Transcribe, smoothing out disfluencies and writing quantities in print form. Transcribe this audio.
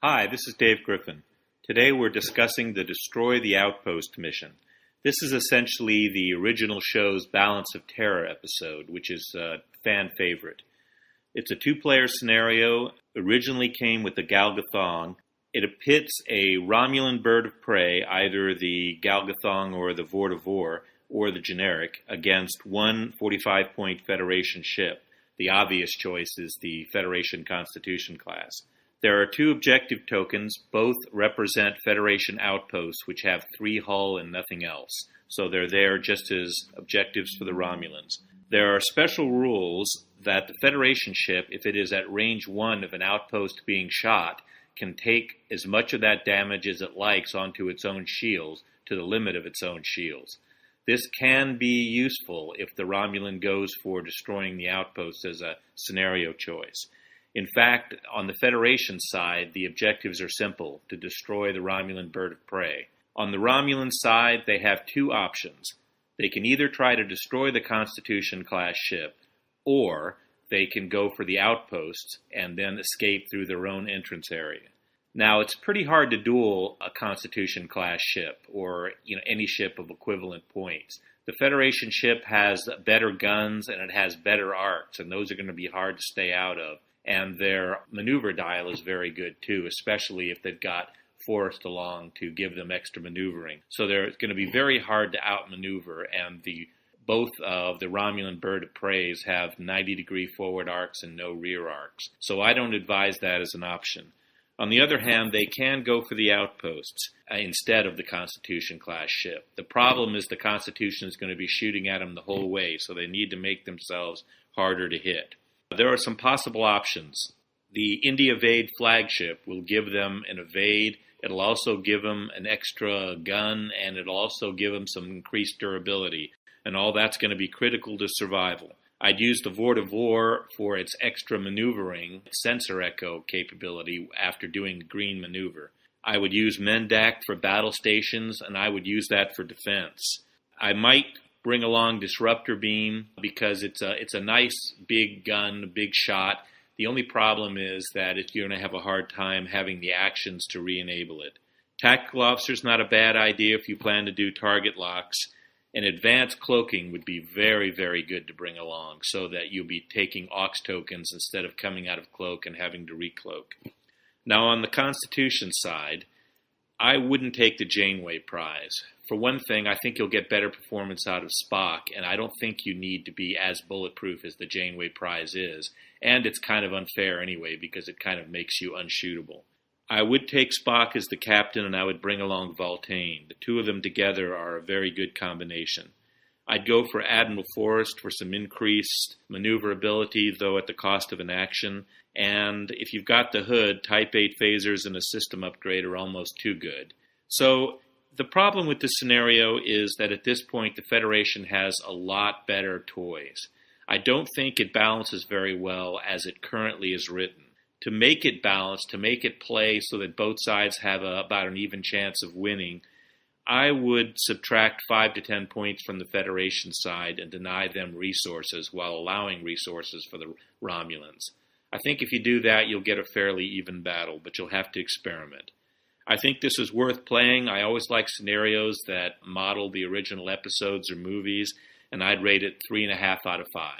Hi, this is Dave Griffin. Today we're discussing the Destroy the Outpost mission. This is essentially the original show's Balance of Terror episode, which is a fan favorite. It's a two-player scenario, originally came with the Gal Gath'thong. It pits a Romulan bird of prey, either the Gal Gath'thong or the Vor or the generic, against one 45-point Federation ship. The obvious choice is the Federation Constitution class. There are two objective tokens. Both represent Federation outposts, which have 3 hull and nothing else. So they're there just as objectives for the Romulans. There are special rules that the Federation ship, if it is at range 1 of an outpost being shot, can take as much of that damage as it likes onto its own shields to the limit of its own shields. This can be useful if the Romulan goes for destroying the outpost as a scenario choice. In fact, on the Federation side, the objectives are simple: to destroy the Romulan bird of prey. On the Romulan side, they have 2 options. They can either try to destroy the Constitution-class ship, or they can go for the outposts and then escape through their own entrance area. Now, it's pretty hard to duel a Constitution-class ship, or any ship of equivalent points. The Federation ship has better guns and it has better arcs, and those are going to be hard to stay out of. And their maneuver dial is very good too, especially if they've got forest along to give them extra maneuvering. So they're going to be very hard to outmaneuver, and both of the Romulan bird of preys have 90-degree forward arcs and no rear arcs. So I don't advise that as an option. On the other hand, they can go for the outposts instead of the Constitution-class ship. The problem is the Constitution is going to be shooting at them the whole way, so they need to make themselves harder to hit. There are some possible options. The India Evade flagship will give them an evade. It'll also give them an extra gun, and it'll also give them some increased durability. And all that's going to be critical to survival. I'd use the Vor for its extra maneuvering, sensor echo capability after doing the green maneuver. I would use Mendak for battle stations, and I would use that for defense. I might bring along Disruptor Beam because it's a nice big gun, big shot. The only problem is that you're going to have a hard time having the actions to re-enable it. Tactical Officer's not a bad idea if you plan to do target locks. And advanced cloaking would be very, very good to bring along so that you'll be taking aux tokens instead of coming out of cloak and having to recloak. Now on the Constitution side, I wouldn't take the Janeway prize. For one thing, I think you'll get better performance out of Spock, and I don't think you need to be as bulletproof as the Janeway prize is. And it's kind of unfair anyway because it kind of makes you unshootable. I would take Spock as the captain, and I would bring along Voltaine. The two of them together are a very good combination. I'd go for Admiral Forrest for some increased maneuverability, though at the cost of an action. And if you've got the Hood, Type 8 phasers and a system upgrade are almost too good. So the problem with this scenario is that at this point the Federation has a lot better toys. I don't think it balances very well as it currently is written. To make it balanced, to make it play so that both sides have about an even chance of winning, I would subtract 5 to 10 points from the Federation side and deny them resources while allowing resources for the Romulans. I think if you do that, you'll get a fairly even battle, but you'll have to experiment. I think this is worth playing. I always like scenarios that model the original episodes or movies, and I'd rate it 3.5 out of 5.